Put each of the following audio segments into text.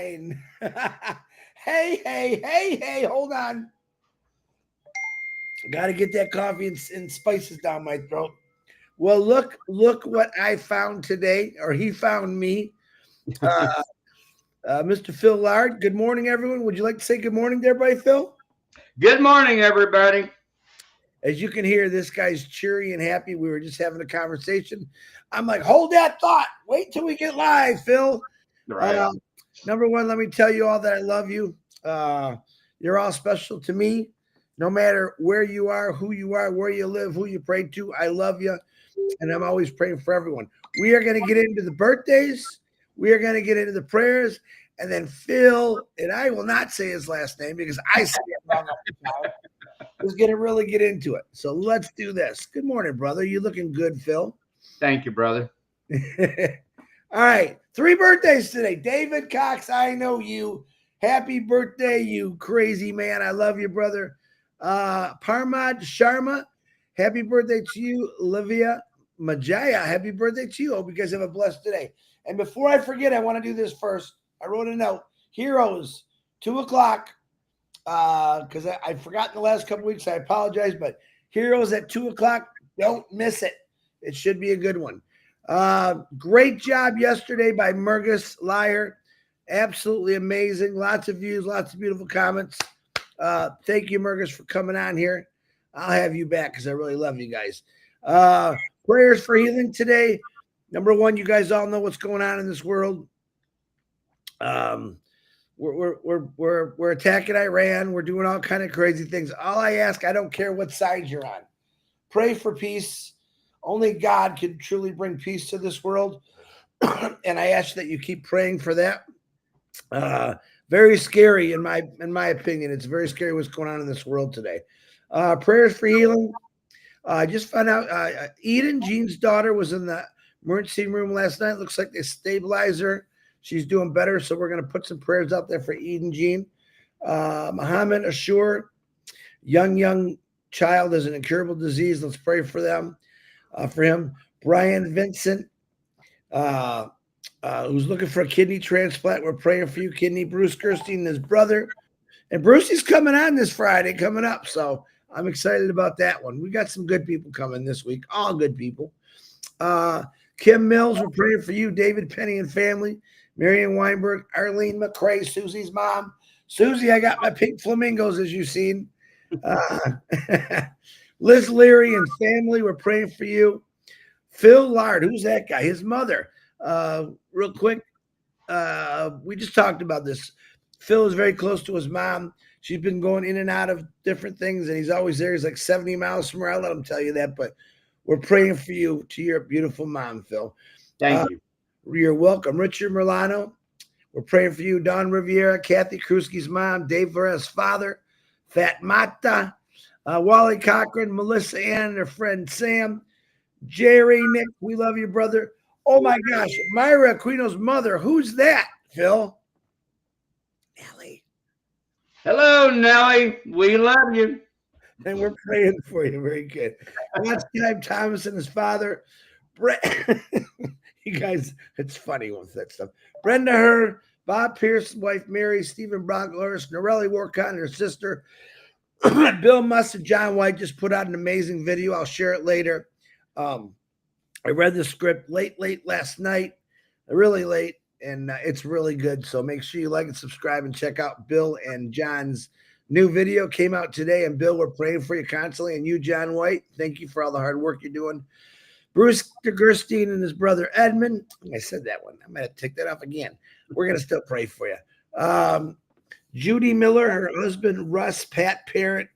line. Hey, hold on. Got to get that coffee and spices down my throat. Well, look what I found today, or he found me. Uh, Mr. Phil Lard. Good morning, everyone. Would you like to say good morning to everybody, Phil? Good morning, everybody. As you can hear, this guy's cheery and happy. We were just having a conversation. I'm like, hold that thought. Wait till we get live, Phil. Right. Number one, let me tell you all that I love you. You're all special to me. No matter where you are, who you are, where you live, who you pray to, I love you. And I'm always praying for everyone. We are going to get into the birthdays. We are going to get into the prayers. And then Phil, and I will not say his last name because I say it wrong all the time, is going to really get into it. So let's do this. Good morning, brother. You looking good, Phil? Thank you, brother. All right. 3 birthdays today. David Cox, I know you. Happy birthday, you crazy man. I love you, brother. Parmad Sharma, happy birthday to you. Olivia Majaya, happy birthday to you. Hope you guys have a blessed day. And before I forget, I want to do this first. I wrote a note. Heroes, 2 o'clock. Because I forgot the last couple weeks. I apologize, but Heroes at 2 o'clock. Don't miss it. It should be a good one. Great job yesterday by Mergus Liar. Absolutely amazing. Lots of views, lots of beautiful comments. Thank you, Mergus, for coming on here. I'll have you back because I really love you guys. Prayers for healing today. Number one, you guys all know what's going on in this world. We're attacking Iran. We're doing all kind of crazy things. All I ask, I don't care what side you're on. Pray for peace. Only God can truly bring peace to this world. And I ask that you keep praying for that. Very scary in my opinion. It's very scary what's going on in this world today. Prayers for healing. I just found out Eden, Jean's daughter, was in the emergency room last night. Looks like they stabilized her. She's doing better, so we're going to put some prayers out there for Eden Jean. Muhammad Ashur, young child has an incurable disease. Let's pray for them, for him. Brian Vincent, who's looking for a kidney transplant. We're praying for you, kidney. Bruce Gerstein and his brother. And Brucey's coming on this Friday, coming up. So I'm excited about that one. We got some good people coming this week, all good people. Kim Mills, we're praying for you, David Penny and family. Marion Weinberg, Arlene McCrae, Susie's mom. Susie, I got my pink flamingos, as you've seen. Liz Leary and family, we're praying for you. Phil Lard, who's that guy? His mother. Real quick, we just talked about this. Phil is very close to his mom. She's been going in and out of different things, and he's always there. He's like 70 miles from where I let him tell you that, but we're praying for you, to your beautiful mom, Phil. Thank you. You're welcome. Richard Milano, we're praying for you. Don Riviera, Kathy Krusky's mom, Dave Varez's father, Fat Mata, Wally Cochran, Melissa Ann, and her friend Sam, Jerry, Nick, we love you, brother. Oh my gosh, Myra Aquino's mother. Who's that, Phil? Nellie. Hello, Nellie. We love you. And we're praying for you. Very good. Last time, Thomas and his father. You guys, it's funny with that stuff. Brenda Her, Bob Pierce's wife, Mary, Stephen Bronckhorst, Norelli Warcott, and her sister, Bill Musk and John White just put out an amazing video. I'll share it later. I read the script late last night, really late, and it's really good. So make sure you like and subscribe and check out Bill and John's new video. Came out today, and Bill, we're praying for you constantly. And you, John White, thank you for all the hard work you're doing. Bruce Gerstein and his brother Edmund. I said that one. I'm going to take that off again. We're going to still pray for you. Judy Miller, her husband Russ, Pat Parent,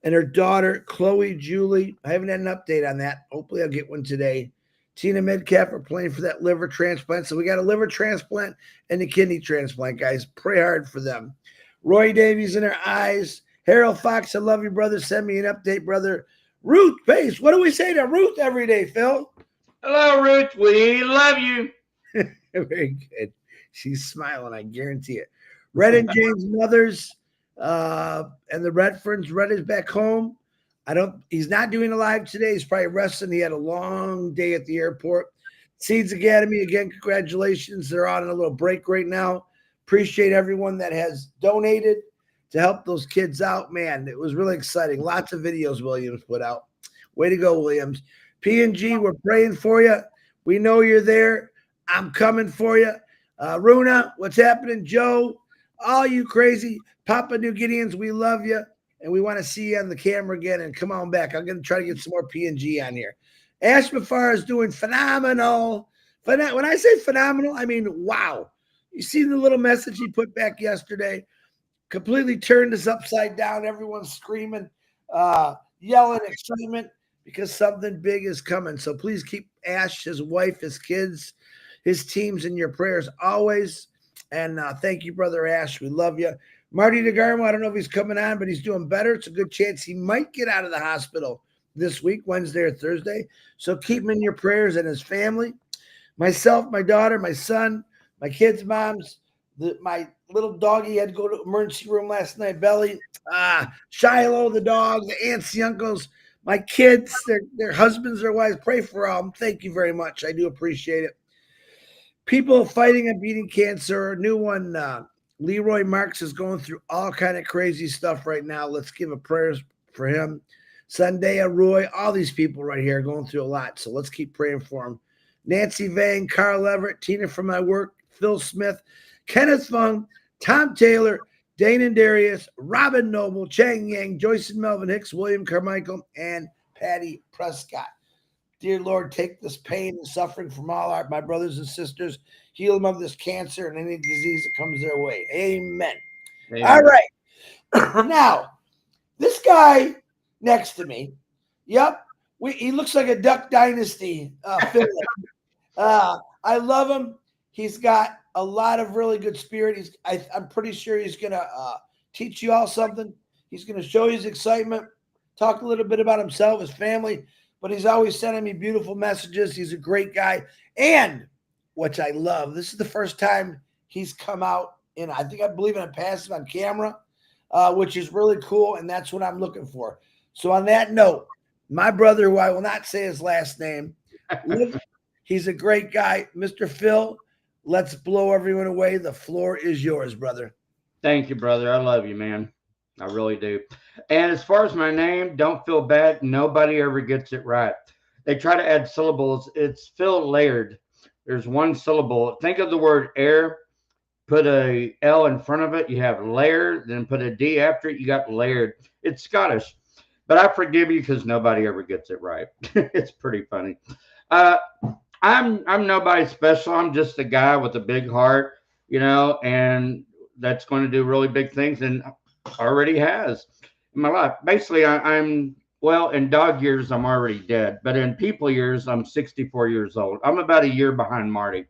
and her daughter Chloe Julie. I haven't had an update on that. Hopefully I'll get one today. Tina Medcalf, we're praying for that liver transplant. So we got a liver transplant and a kidney transplant, guys. Pray hard for them. Roy Davies in her eyes. Harold Fox, I love you, brother. Send me an update, brother. Ruth Pace, what do we say to Ruth every day, Phil? Hello, Ruth. We love you. Very good. She's smiling, I guarantee it. Red and James Mothers and the Redfords. Red is back home. He's not doing a live today. He's probably resting. He had a long day at the airport. Seeds Academy, again, congratulations. They're on a little break right now. Appreciate everyone that has donated to help those kids out. Man, it was really exciting. Lots of videos Williams put out. Way to go, Williams. P&G, we're praying for you. We know you're there. I'm coming for you. Runa, what's happening? Joe, all you crazy Papua New Guineans, we love you. And we want to see you on the camera again. And come on back. I'm going to try to get some more P&G on here. Ash Mafar is doing phenomenal. When I say phenomenal, I mean, wow. You see the little message he put back yesterday? Completely turned us upside down. Everyone's screaming, yelling excitement because something big is coming. So please keep Ash, his wife, his kids, his teams in your prayers always. And thank you, Brother Ash. We love you. Marty DeGarmo, I don't know if he's coming on, but he's doing better. It's a good chance he might get out of the hospital this week, Wednesday or Thursday. So keep him in your prayers and his family. Myself, my daughter, my son, my kids' moms, my little doggy had to go to emergency room last night, Belly. Shiloh, the dog, the aunts, the uncles, my kids, their husbands, their wives. Pray for all of them. Thank you very much. I do appreciate it. People fighting and beating cancer. A new one, Leroy Marks is going through all kind of crazy stuff right now. Let's give a prayers for him. Sunday, Roy, all these people right here are going through a lot. So let's keep praying for them. Nancy Vang, Carl Everett, Tina from my work, Phil Smith, Kenneth Fung, Tom Taylor, Dane and Darius, Robin Noble, Chang Yang, Joyce and Melvin Hicks, William Carmichael, and Patty Prescott. Dear Lord, take this pain and suffering from all my brothers and sisters. Heal them of this cancer and any disease that comes their way. Amen. Amen. All right. Now, this guy next to me, yep, he looks like a Duck Dynasty villain. I love him. He's got a lot of really good spirit. I'm pretty sure he's going to teach you all something. He's going to show you his excitement, talk a little bit about himself, his family, but he's always sending me beautiful messages. He's a great guy. And, which I love, this is the first time he's come out I believe in a passive on camera, which is really cool, and that's what I'm looking for. So on that note, my brother, who I will not say his last name, he's a great guy. Mr. Phil, let's blow everyone away. The floor is yours, brother. Thank you, brother. I love you, man. I really do. And as far as my name, don't feel bad. Nobody ever gets it right. They try to add syllables. It's Phil Laird. There's one syllable. Think of the word air. Put a L in front of it. You have layer. Then put a D after it. You got layered. It's Scottish. But I forgive you because nobody ever gets it right. It's pretty funny. I'm nobody special. I'm just a guy with a big heart, and that's going to do really big things and already has in my life. Basically, I'm in dog years, I'm already dead. But in people years, I'm 64 years old. I'm about a year behind Marty.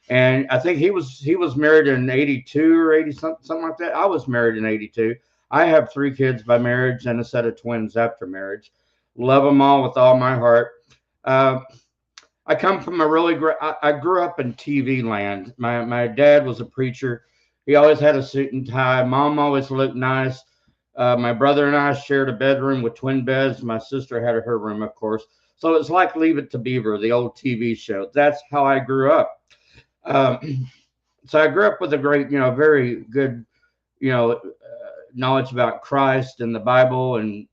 And I think he was married in 82 or 80, something like that. I was married in 82. I have 3 kids by marriage and a set of twins after marriage. Love them all with all my heart. I come from I grew up in TV land. My dad was a preacher. He always had a suit and tie. Mom always looked nice. My brother and I shared a bedroom with twin beds. My sister had her room, of course. So it's like Leave It to Beaver, the old TV show. That's how I grew up. So I grew up with a great, very good, knowledge about Christ and the Bible and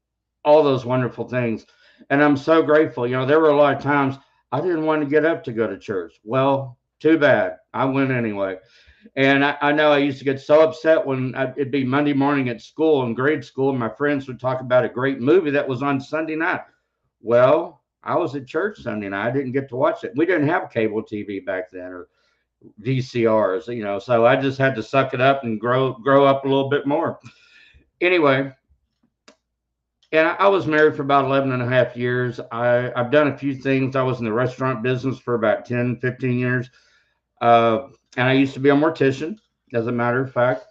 all those wonderful things. And I'm so grateful. There were a lot of times I didn't want to get up to go to church. Well, too bad. I went anyway. And I know I used to get so upset when it'd be Monday morning at school, in grade school, and my friends would talk about a great movie that was on Sunday night. Well, I was at church Sunday night. I didn't get to watch it. We didn't have cable TV back then or VCRs, so I just had to suck it up and grow up a little bit more. Anyway, and I was married for about 11 and a half years. I've done a few things. I was in the restaurant business for about 10, 15 years. And I used to be a mortician, as a matter of fact.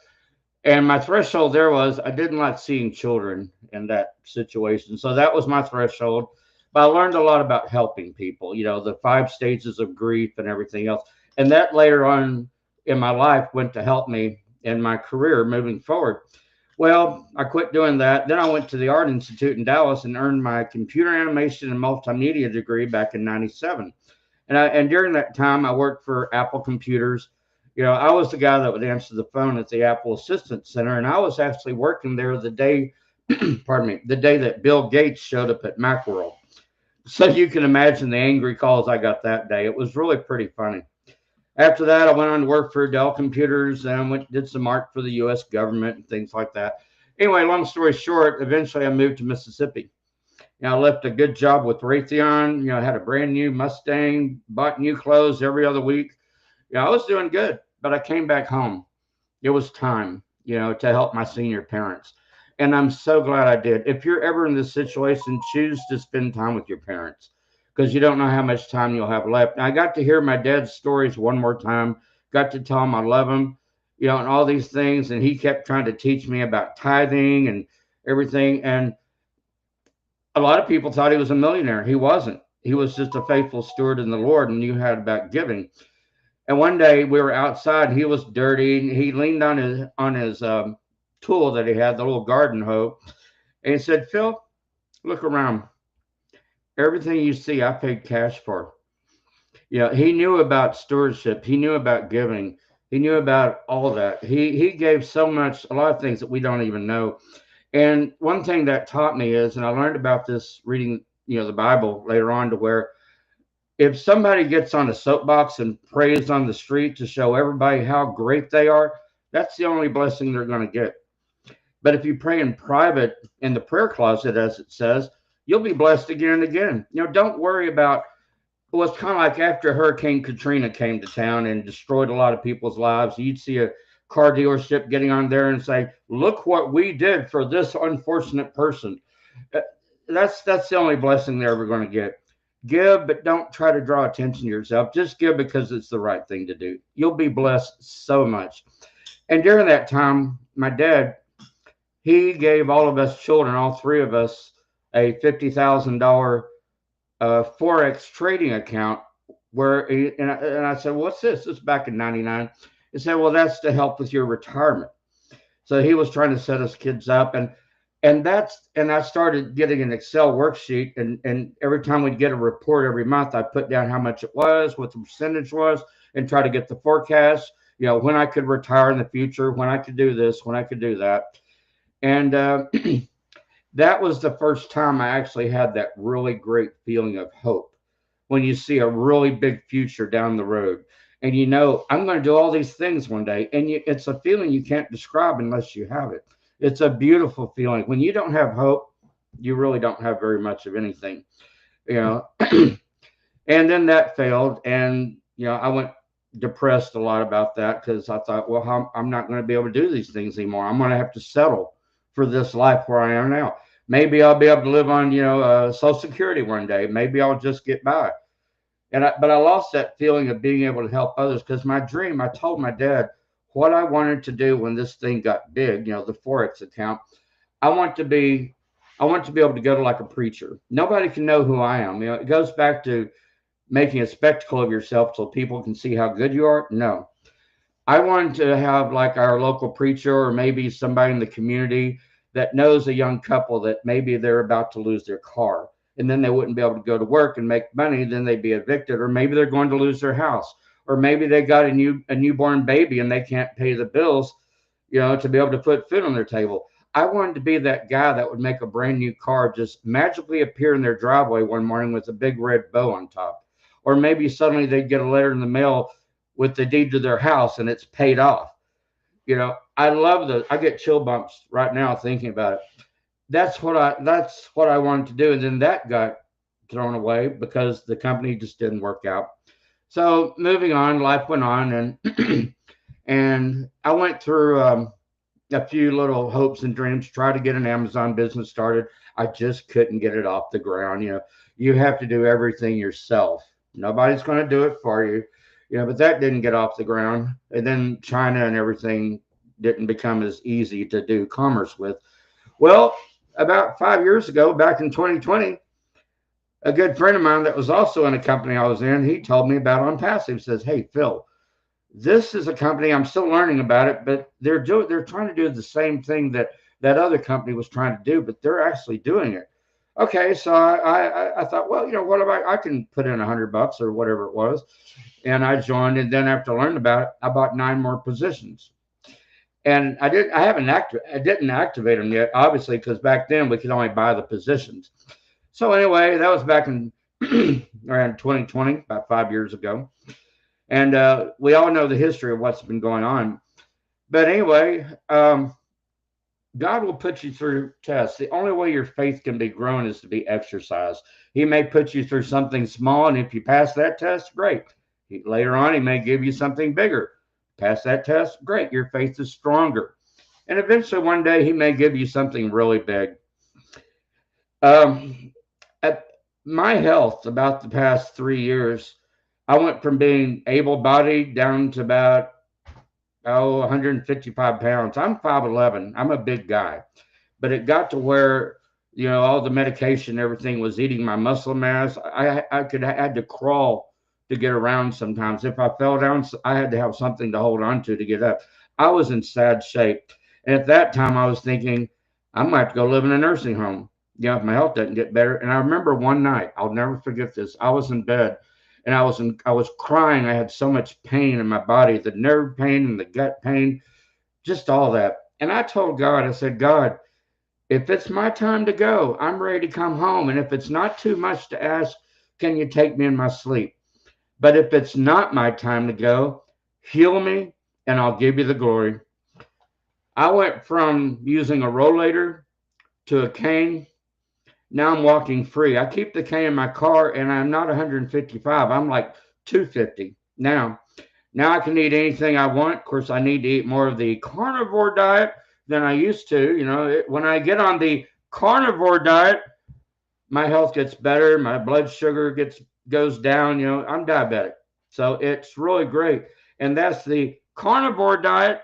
And my threshold there was I didn't like seeing children in that situation. So that was my threshold. But I learned a lot about helping people, the 5 stages of grief and everything else. And that later on in my life went to help me in my career moving forward. Well, I quit doing that. Then I went to the Art Institute in Dallas and earned my computer animation and multimedia degree back in '97. And during that time, I worked for Apple Computers I was the guy that would answer the phone at the Apple Assistance Center, and I was actually working there the day, pardon me, the day that Bill Gates showed up at Macworld. So you can imagine the angry calls I got that day. It was really pretty funny. After that, I went on to work for Dell Computers and did some art for the U.S. government and things like that. Anyway, long story short, eventually I moved to Mississippi. I left a good job with Raytheon. I had a brand new Mustang, bought new clothes every other week. I was doing good, but I came back home. It was time, to help my senior parents. And I'm so glad I did. If you're ever in this situation, choose to spend time with your parents because you don't know how much time you'll have left. And I got to hear my dad's stories one more time, got to tell him I love him, and all these things. And he kept trying to teach me about tithing and everything. And a lot of people thought he was a millionaire. He wasn't. He was just a faithful steward in the Lord and knew how about giving. And one day we were outside. He was dirty. And he leaned on his tool that he had, the little garden hoe, and he said, "Phil, look around. Everything you see, I paid cash for." He knew about stewardship. He knew about giving. He knew about all that. He gave so much, a lot of things that we don't even know. And one thing that taught me is, and I learned about this reading, the Bible later on, to where if somebody gets on a soapbox and prays on the street to show everybody how great they are, that's the only blessing they're going to get. But if you pray in private in the prayer closet, as it says, you'll be blessed again and again. Don't worry about, well, it's kind of like after Hurricane Katrina came to town and destroyed a lot of people's lives. You'd see a car dealership getting on there and say, "Look what we did for this unfortunate person." That's the only blessing they're ever going to get. Give, but don't try to draw attention to yourself. Just give because it's the right thing to do. You'll be blessed so much. And during that time, my dad, he gave all of us children, all three of us, a $50,000 Forex trading account and I said, "What's this?" This is back in 99. He said, "Well, that's to help with your retirement." So he was trying to set us kids up, and I started getting an Excel worksheet, and every time we'd get a report every month, I put down how much it was, what the percentage was, and try to get the forecast, when I could retire in the future, when I could do this, when I could do that. And that was the first time I actually had that really great feeling of hope when you see a really big future down the road. And I'm going to do all these things one day. And it's a feeling you can't describe unless you have it. It's a beautiful feeling. When you don't have hope, you really don't have very much of anything. And then that failed. And, I went depressed a lot about that because I thought, well, I'm not going to be able to do these things anymore. I'm going to have to settle for this life where I am now. Maybe I'll be able to live on, Social Security one day. Maybe I'll just get by. But I lost that feeling of being able to help others because my dream, I told my dad what I wanted to do when this thing got big, the Forex account. I want to be able to go to like a preacher. Nobody can know who I am. It goes back to making a spectacle of yourself so people can see how good you are. No, I wanted to have like our local preacher or maybe somebody in the community that knows a young couple that maybe they're about to lose their car and then they wouldn't be able to go to work and make money. Then they'd be evicted, or maybe they're going to lose their house, or maybe they got a newborn baby and they can't pay the bills, to be able to put food on their table. I wanted to be that guy that would make a brand new car just magically appear in their driveway one morning with a big red bow on top. Or maybe suddenly they'd get a letter in the mail with the deed to their house and it's paid off. I love I get chill bumps right now thinking about it. That's what I wanted to do. And then that got thrown away because the company just didn't work out. So moving on, life went on, and and I went through a few little hopes and dreams, try to get an Amazon business started. I just couldn't get it off the ground. You have to do everything yourself. Nobody's going to do it for you. But that didn't get off the ground. And then China and everything didn't become as easy to do commerce with. Well, about 5 years ago, back in 2020, a good friend of mine that was also in a company I was in, he told me about OnPassive. Says, "Hey, Phil, this is a company, I'm still learning about it, but they're trying to do the same thing that other company was trying to do, but they're actually doing it. Okay, so I thought, well, what about I can put in $100 or whatever it was, and I joined. And then after learning about it, I bought 9 more positions. And I didn't activate them yet, obviously, because back then we could only buy the positions. So anyway, that was back in around 2020, about 5 years ago. And we all know the history of what's been going on. But anyway, God will put you through tests. The only way your faith can be grown is to be exercised. He may put you through something small, and if you pass that test, great. Later on, he may give you something bigger. Pass that test, great. Your faith is stronger. And eventually, one day, he may give you something really big. Um, at my health, about the past 3 years, I went from being able bodied down to about 155 pounds. I'm 5'11. I'm a big guy, but it got to where all the medication, everything was eating my muscle mass. I had to crawl to get around sometimes. If I fell down, I had to have something to hold on to get up. I was in sad shape, and at that time, I was thinking I might have to go live in a nursing home. If my health doesn't get better. And I remember one night, I'll never forget this. I was in bed and I was crying. I had so much pain in my body, the nerve pain and the gut pain, just all that. And I told God, I said, God, if it's my time to go, I'm ready to come home. And if it's not too much to ask, can you take me in my sleep? But if it's not my time to go, heal me and I'll give you the glory. I went from using a rollator to a cane. Now I'm walking free. I keep the cane in my car and I'm not 155. I'm like 250 now. Now I can eat anything I want. Of course, I need to eat more of the carnivore diet than I used to. When I get on the carnivore diet, my health gets better. My blood sugar goes down. I'm diabetic. So it's really great. And that's the carnivore diet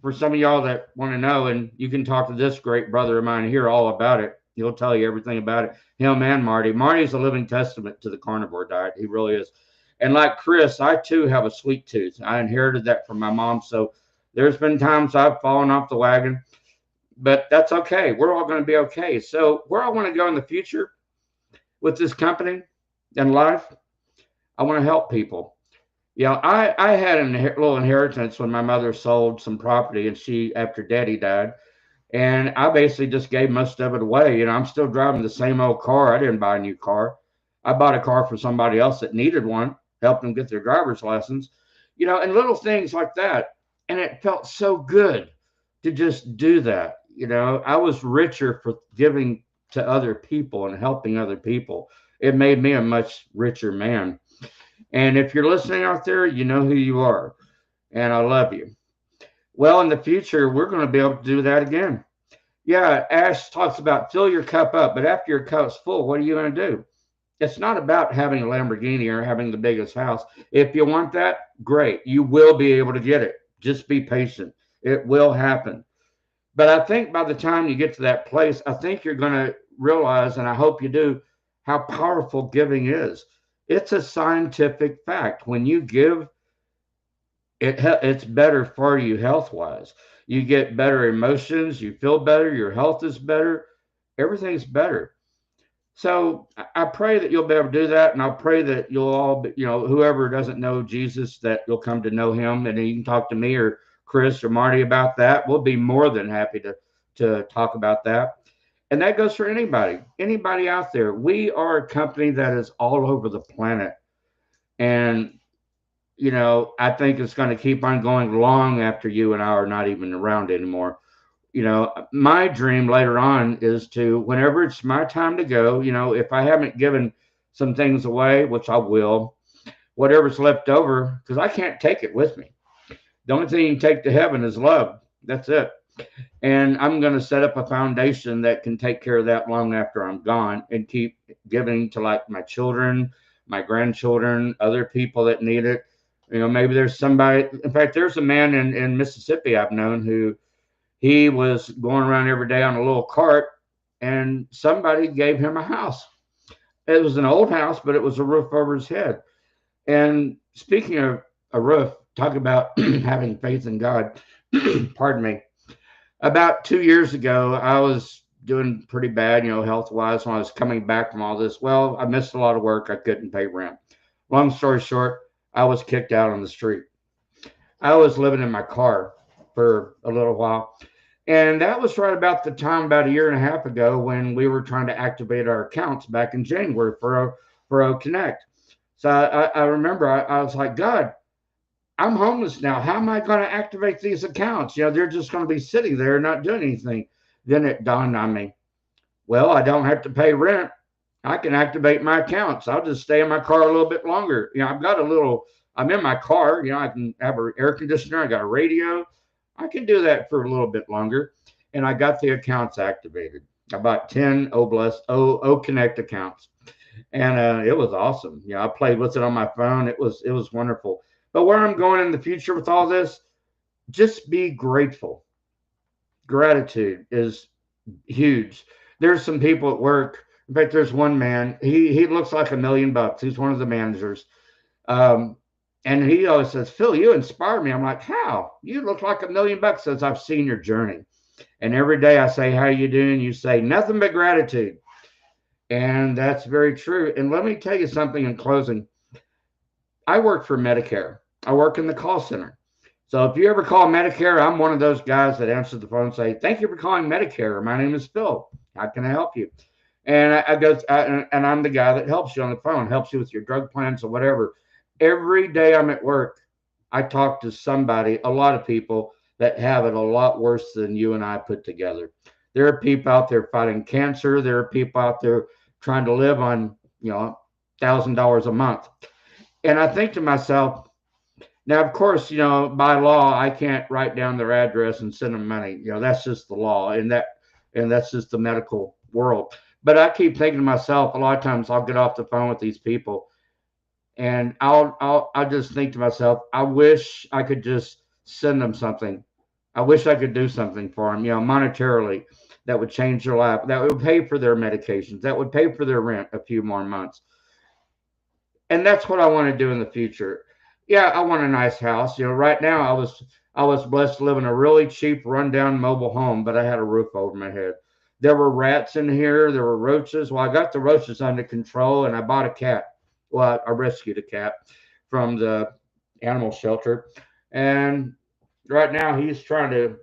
for some of y'all that want to know. And you can talk to this great brother of mine here all about it. He'll tell you everything about it. Him and Marty. Marty's a living testament to the carnivore diet. He really is. And like Chris, I too have a sweet tooth. I inherited that from my mom. So there's been times I've fallen off the wagon, but that's okay. We're all going to be okay. So where I want to go in the future with this company and life, I want to help people. I had a little inheritance when my mother sold some property and after daddy died. And I basically just gave most of it away. I'm still driving the same old car. I didn't buy a new car. I bought a car for somebody else that needed one, helped them get their driver's license, and little things like that. And it felt so good to just do that. I was richer for giving to other people and helping other people. It made me a much richer man. And if you're listening out there, you know who you are. And I love you. Well, in the future, we're going to be able to do that again. Yeah, Ash talks about fill your cup up, but after your cup's full, what are you going to do? It's not about having a Lamborghini or having the biggest house. If you want that, great. You will be able to get it. Just be patient. It will happen. But I think by the time you get to that place, I think you're going to realize, and I hope you do, how powerful giving is. It's a scientific fact. When you give, it's better for you health-wise. You get better emotions. You feel better. Your health is better. Everything's better. So I pray that you'll be able to do that. And I'll pray that you'll all, whoever doesn't know Jesus, that you'll come to know him. And you can talk to me or Chris or Marty about that. We'll be more than happy to talk about that. And that goes for anybody out there. We are a company that is all over the planet. And, I think it's going to keep on going long after you and I are not even around anymore. My dream later on is to, whenever it's my time to go, if I haven't given some things away, which I will, whatever's left over, because I can't take it with me. The only thing you can take to heaven is love. That's it. And I'm going to set up a foundation that can take care of that long after I'm gone and keep giving to like my children, my grandchildren, other people that need it. Maybe there's somebody, in fact, there's a man in Mississippi I've known who, he was going around every day on a little cart and somebody gave him a house. It was an old house, but it was a roof over his head. And speaking of a roof, talk about having faith in God. Pardon me. About 2 years ago, I was doing pretty bad, health wise when I was coming back from all this. Well, I missed a lot of work. I couldn't pay rent. Long story short, I was kicked out on the street. I was living in my car for a little while. And that was right about the time, about a year and a half ago, when we were trying to activate our accounts back in January for O Connect. So I remember I was like, God, I'm homeless now. How am I going to activate these accounts? They're just going to be sitting there not doing anything. Then it dawned on me, well, I don't have to pay rent. I can activate my accounts. I'll just stay in my car a little bit longer. I'm in my car. I can have an air conditioner. I got a radio. I can do that for a little bit longer. And I got the accounts activated. I bought 10 O Connect accounts. And it was awesome. I played with it on my phone. It was wonderful. But where I'm going in the future with all this, just be grateful. Gratitude is huge. There's some people at work. In fact, there's one man. He looks like $1 million. He's one of the managers. And he always says, Phil, you inspire me. I'm like, how? You look like $1 million since I've seen your journey. And every day I say, how you doing? You say, nothing but gratitude. And that's very true. And let me tell you something in closing. I work for Medicare. I work in the call center. So if you ever call Medicare, I'm one of those guys that answers the phone and say, thank you for calling Medicare. My name is Phil. How can I help you? And I'm the guy that helps you on the phone, helps you with your drug plans or whatever. Every day I'm at work, I talk to somebody, a lot of people that have it a lot worse than you and I put together. There are people out there fighting cancer. There are people out there trying to live on, $1,000 a month. And I think to myself, now, of course, by law, I can't write down their address and send them money. That's just the law, and that's just the medical world. But I keep thinking to myself, a lot of times I'll get off the phone with these people, and I'll just think to myself, I wish I could just send them something. I wish I could do something for them, monetarily, that would change their life, that would pay for their medications, that would pay for their rent a few more months. And that's what I want to do in the future. Yeah, I want a nice house. Right now I was blessed to live in a really cheap, rundown mobile home, but I had a roof over my head. There were rats in here. There were roaches. Well, I got the roaches under control, and I bought a cat. Well, I rescued a cat from the animal shelter, and right now he's trying to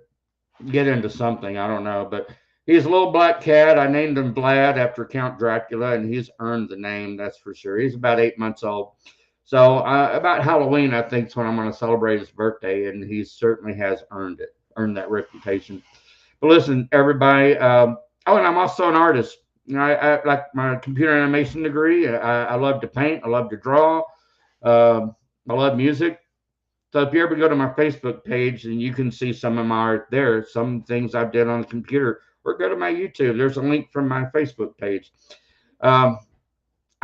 get into something. I don't know, but he's a little black cat. I named him Vlad after Count Dracula, and he's earned the name, that's for sure. He's about 8 months old. So about Halloween, I think, is when I'm going to celebrate his birthday, and he certainly has earned that reputation. But listen, everybody. And I'm also an artist. I like my computer animation degree. I love to paint. I love to draw. I love music. So if you ever go to my Facebook page, and you can see some of my art there, some things I've done on the computer, or go to my YouTube. There's a link from my Facebook page.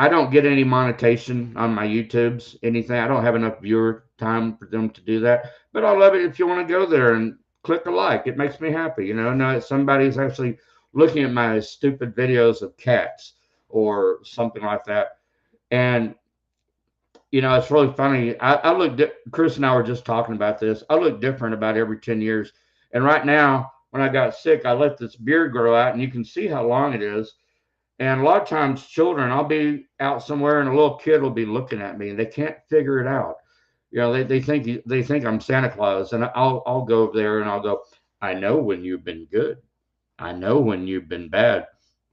I don't get any monetization on my YouTubes, anything. I don't have enough viewer time for them to do that. But I love it if you want to go there and click a like. It makes me happy. Know somebody's actually looking at my stupid videos of cats or something like that. And, it's really funny. I look, Chris and I were just talking about this. I look different about every 10 years. And right now, when I got sick, I let this beard grow out, and you can see how long it is. And a lot of times children, I'll be out somewhere and a little kid will be looking at me and they can't figure it out. They think I'm Santa Claus, and I'll go over there and I'll go, I know when you've been good. I know when you've been bad.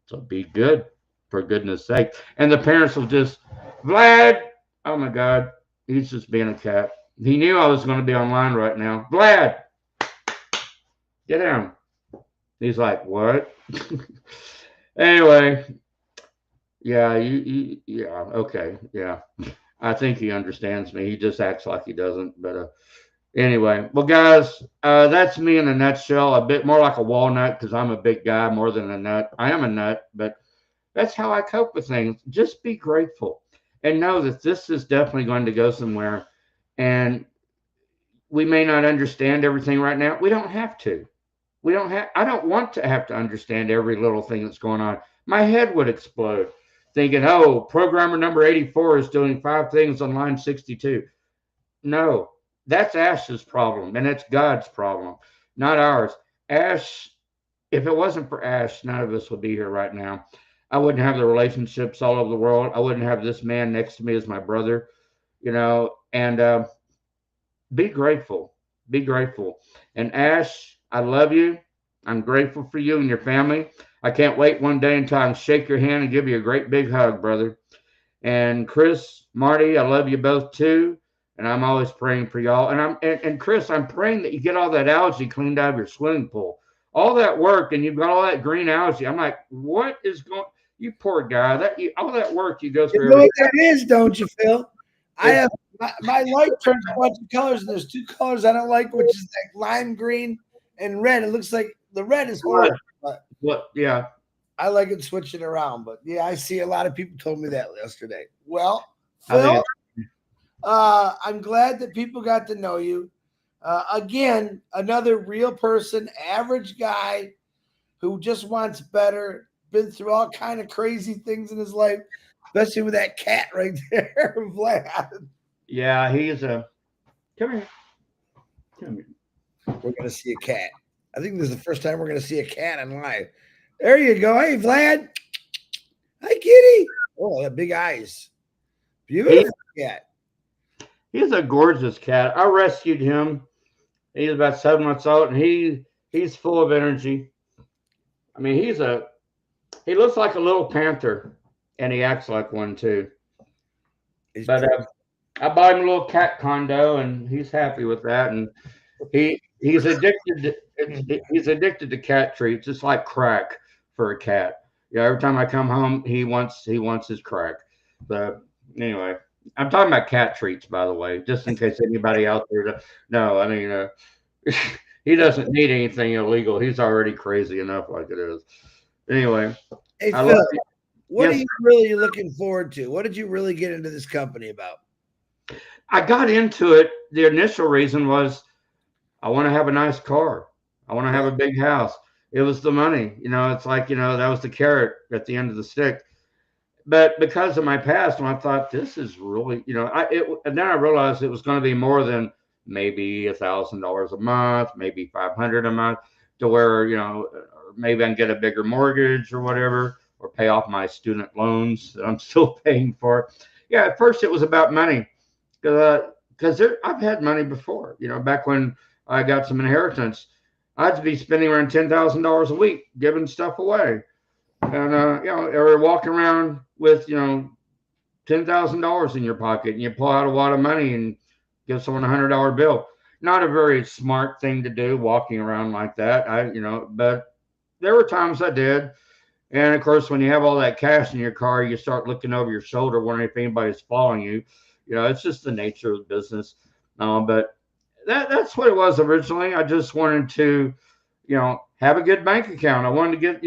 So be good, for goodness sake. And the parents will just, Vlad, oh my God, he's just being a cat. He knew I was going to be online right now. Vlad, get down. He's like, what? Anyway, yeah, yeah, okay, yeah. I think he understands me. He just acts like he doesn't. But anyway, well, guys, that's me in a nutshell. A bit more like a walnut because I'm a big guy more than a nut. I am a nut, but that's how I cope with things. Just be grateful and know that this is definitely going to go somewhere. And we may not understand everything right now. We don't have to. I don't want to have to understand every little thing that's going on. My head would explode thinking, oh, programmer number 84 is doing 5 things on line 62. No, that's Ash's problem, and it's God's problem, not ours. Ash if it wasn't for Ash, none of us would be here right now. I wouldn't have the relationships all over the world. I wouldn't have this man next to me as my brother, and be grateful. Be grateful. And Ash, I love you. I'm grateful for you and your family. I can't wait one day in time to shake your hand and give you a great big hug, brother. And Chris, Marty, I love you both too. And I'm always praying for y'all. And Chris, I'm praying that you get all that algae cleaned out of your swimming pool. All that work and you've got all that green algae. I'm like, what is going? You poor guy. All that work you go You through know every what that is, don't you, Phil? I have my light turns a bunch of colors, and there's two colors I don't like, which is like lime green and red. It looks like the red is horrible, but what? Yeah. I like it switching around. But yeah, I see a lot of people told me that yesterday. Well, I think Phil, I'm glad that people got to know you. Again, another real person, average guy who just wants better, been through all kind of crazy things in his life, especially with that cat right there, Vlad. Yeah, he's a. Come here. Come here. We're going to see a cat. I think this is the first time we're going to see a cat on live. There you go. Hey, Vlad. Hi, kitty. Oh, that big eyes. Beautiful cat. He's a gorgeous cat. I rescued him. He's about 7 months old, and he's full of energy. I mean, he looks like a little panther, and he acts like one too. But I bought him a little cat condo, and he's happy with that. And he's addicted. He's addicted to cat treats. It's like crack for a cat. Yeah, every time I come home, he wants his crack. But anyway, I'm talking about cat treats, by the way, just in case anybody out there. No, I mean, he doesn't need anything illegal. He's already crazy enough like it is. Anyway, hey, I Phil, love you. what Yes. are you really looking forward to? What did you really get into this company about? I got into it. The initial reason was I want to have a nice car. I want to have a big house. It was the money. It's like, that was the carrot at the end of the stick. But because of my past, when I thought this is really, and then I realized it was going to be more than maybe $1,000 a month, maybe 500 a month, to where, maybe I can get a bigger mortgage or whatever, or pay off my student loans that I'm still paying for. Yeah, at first it was about money, because I've had money before. Back when I got some inheritance, I'd be spending around $10,000 a week giving stuff away. And or walking around with $10,000 in your pocket, and you pull out a wad of money and give someone $100 bill. Not a very smart thing to do, walking around like that. But there were times I did. And of course, when you have all that cash in your car, you start looking over your shoulder, wondering if anybody's following you. It's just the nature of the business. But that's what it was originally. I just wanted to, have a good bank account. I wanted to get,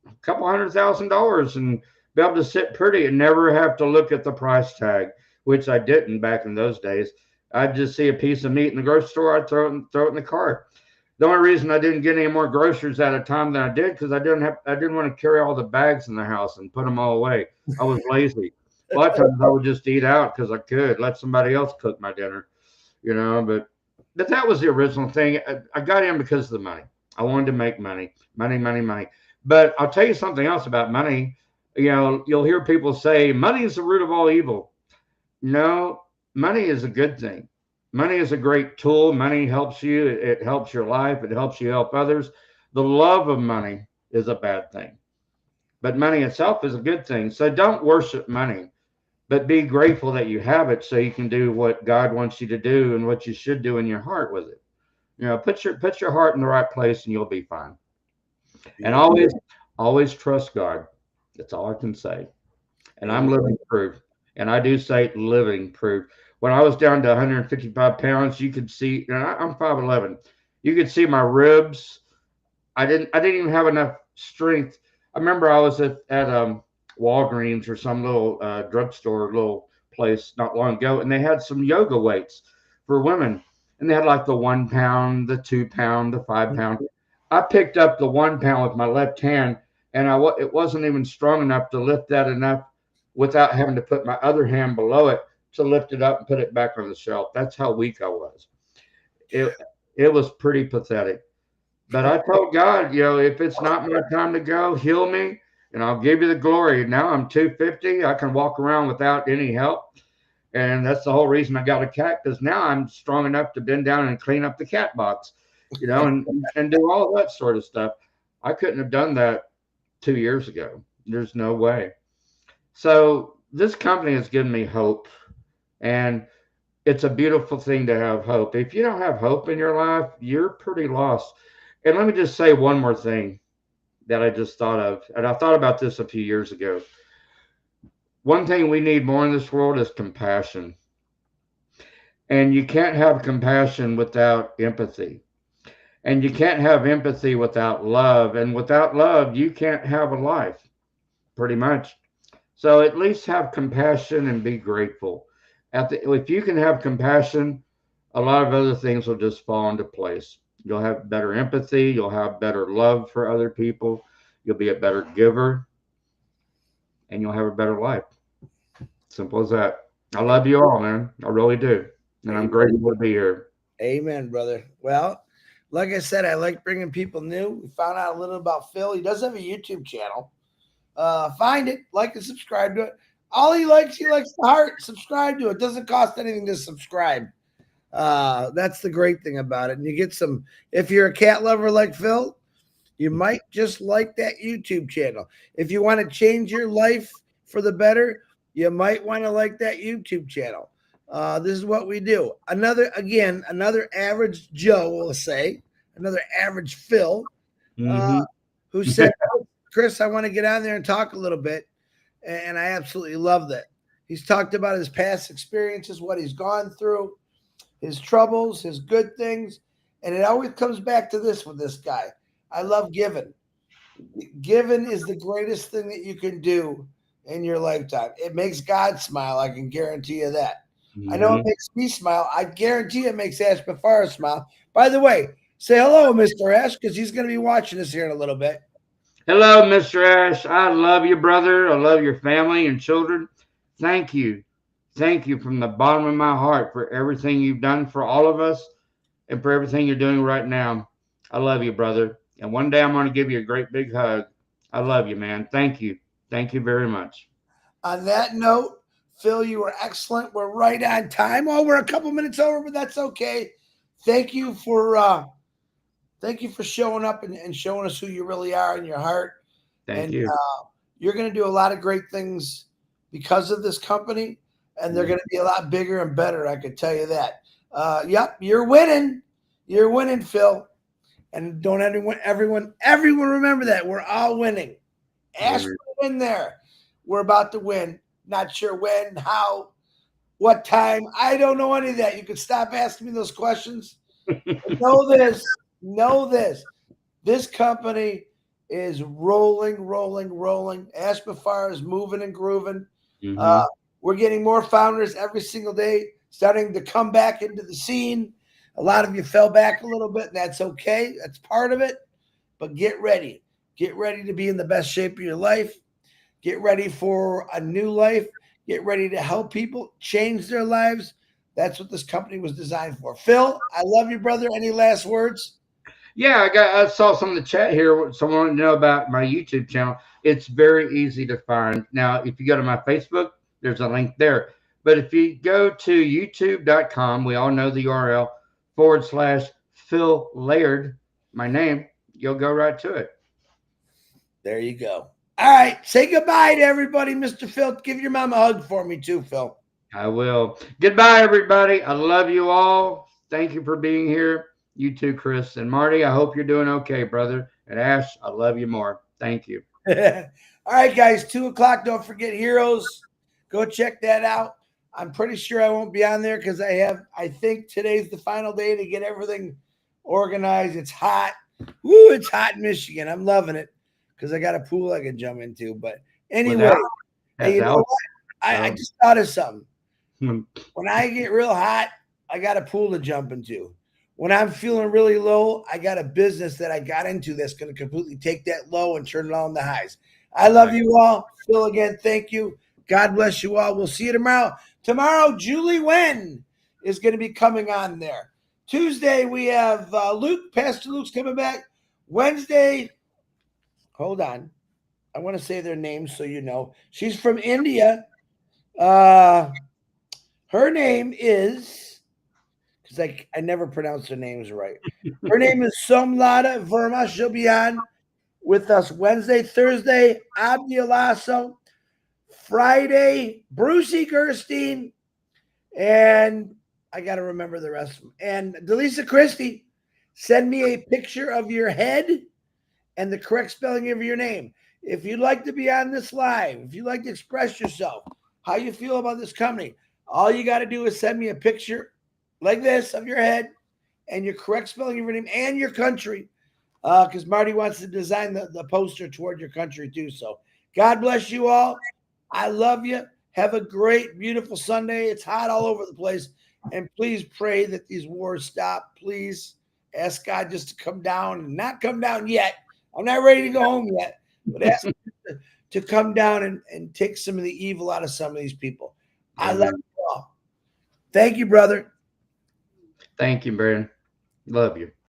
a couple $100,000 and be able to sit pretty and never have to look at the price tag, which I didn't back in those days. I'd just see a piece of meat in the grocery store, I'd throw it in the cart. The only reason I didn't get any more groceries at a time than I did, because I didn't want to carry all the bags in the house and put them all away. I was lazy. A lot of times I would just eat out because I could let somebody else cook my dinner, But that was the original thing. I got in because of the money. I wanted to make money. But I'll tell you something else about money. You'll hear people say money is the root of all evil. No, money is a good thing. Money is a great tool. Money helps you. It helps your life. It helps you help others. The love of money is a bad thing. But money itself is a good thing. So don't worship money, but be grateful that you have it so you can do what God wants you to do and what you should do in your heart with it. Put your heart in the right place and you'll be fine. And always trust God. That's all I can say. And I'm living proof. And I do say living proof. When I was down to 155 pounds, you could see, I'm 5'11". You could see my ribs. I didn't even have enough strength. I remember I was at Walgreens or some little drugstore, little place not long ago, and they had some yoga weights for women. And they had like the 1 pound, the 2 pound, the 5 pound. I picked up the 1 pound with my left hand, and it wasn't even strong enough to lift that enough without having to put my other hand below it to lift it up and put it back on the shelf. That's how weak I was. It was pretty pathetic. But I told God, if it's not my time to go, heal me and I'll give you the glory. Now I'm 250. I can walk around without any help. And that's the whole reason I got a cat, because now I'm strong enough to bend down and clean up the cat box, and do all that sort of stuff. I couldn't have done that 2 years ago. There's no way. So this company has given me hope, and it's a beautiful thing to have hope. If you don't have hope in your life, you're pretty lost. And let me just say one more thing that I just thought of, and I thought about this a few years ago. One thing we need more in this world is compassion. And you can't have compassion without empathy. And you can't have empathy without love. And without love, you can't have a life, pretty much. So at least have compassion and be grateful. If you can have compassion, a lot of other things will just fall into place. You'll have better empathy. You'll have better love for other people. You'll be a better giver. And you'll have a better life. Simple as that. I love you all, man. I really do. And I'm grateful to be here. Amen, brother. Well, like I said, I like bringing people new. We found out a little about Phil. He does have a YouTube channel. Find it, like and subscribe to it. All he likes the heart. Subscribe to it. Doesn't cost anything to subscribe. That's the great thing about it. And you get some, if you're a cat lover like Phil, you might just like that YouTube channel. If you want to change your life for the better, you might want to like that YouTube channel. This is what we do. Another average Joe will say, another average Phil, who said, Chris, I want to get on there and talk a little bit. And I absolutely love that. He's talked about his past experiences, what he's gone through, his troubles, his good things. And it always comes back to this with this guy. I love giving. Giving is the greatest thing that you can do in your lifetime. It makes God smile. I can guarantee you that. I know it makes me smile. I guarantee it makes Ash Bafara smile. By the way, say hello, Mr. Ash, because he's going to be watching us here in a little bit. Hello, Mr. Ash. I love you, brother. I love your family and children. Thank you. Thank you from the bottom of my heart for everything you've done for all of us and for everything you're doing right now. I love you, brother. And one day I'm going to give you a great big hug. I love you, man. Thank you. Thank you very much. On that note, Phil, you were excellent. We're right on time. Oh, we're a couple minutes over, but that's okay. Thank you for showing up and showing us who you really are in your heart. Thank you. You're going to do a lot of great things because of this company, and they're going to be a lot bigger and better. I can tell you that. Yep, you're winning. You're winning, Phil. And don't everyone remember that. We're all winning. Ask for the win there. We're about to win. Not sure when, how, what time. I don't know any of that. You can stop asking me those questions. Know this. This company is rolling. Ash Bafara is moving and grooving. We're getting more founders every single day, starting to come back into the scene. A lot of you fell back a little bit, and that's okay. That's part of it. But get ready. Get ready to be in the best shape of your life. Get ready for a new life. Get ready to help people change their lives. That's what this company was designed for. Phil, I love you, brother. Any last words? Yeah, I saw some of the chat here. Someone wanted to know about my YouTube channel. It's very easy to find. Now, if you go to my Facebook, there's a link there. But if you go to youtube.com, we all know the URL, /Phil Laird, my name, you'll go right to it. There you go. All right. Say goodbye to everybody, Mr. Phil. Give your mom a hug for me too, Phil. I will. Goodbye, everybody. I love you all. Thank you for being here. You too, Chris and Marty. I hope you're doing okay, brother. And Ash, I love you more. Thank you. All right, guys. 2:00. Don't forget Heroes. Go check that out. I'm pretty sure I won't be on there because I think today's the final day to get everything organized. It's hot. Woo, it's hot in Michigan. I'm loving it because I got a pool I can jump into. But anyway, hey, you know what? I just thought of something. When I get real hot, I got a pool to jump into. When I'm feeling really low, I got a business that I got into that's going to completely take that low and turn it on the highs. I love you all. Phil, again, thank you. God bless you all. We'll see you tomorrow. Tomorrow, Julie Wen is going to be coming on there. Tuesday, we have Luke. Pastor Luke's coming back. Wednesday, hold on. I want to say their names so you know. She's from India. Her name is, because I never pronounce their names right. Her name is Somlata Verma. She'll be on with us Wednesday, Thursday, Abdi Alasso, Friday, Brucey Gerstein, and I got to remember the rest of them. And Delisa Christie, send me a picture of your head and the correct spelling of your name. If you'd like to be on this live, if you'd like to express yourself, how you feel about this company, all you got to do is send me a picture like this of your head and your correct spelling of your name and your country, because Marty wants to design the poster toward your country too. So God bless you all. I love you. Have a great, beautiful Sunday. It's hot all over the place. And please pray that these wars stop. Please ask God just to come down and not come down yet. I'm not ready to go home yet, but ask him to come down and take some of the evil out of some of these people. I love you all. Thank you, brother. Thank you, Brandon. Love you.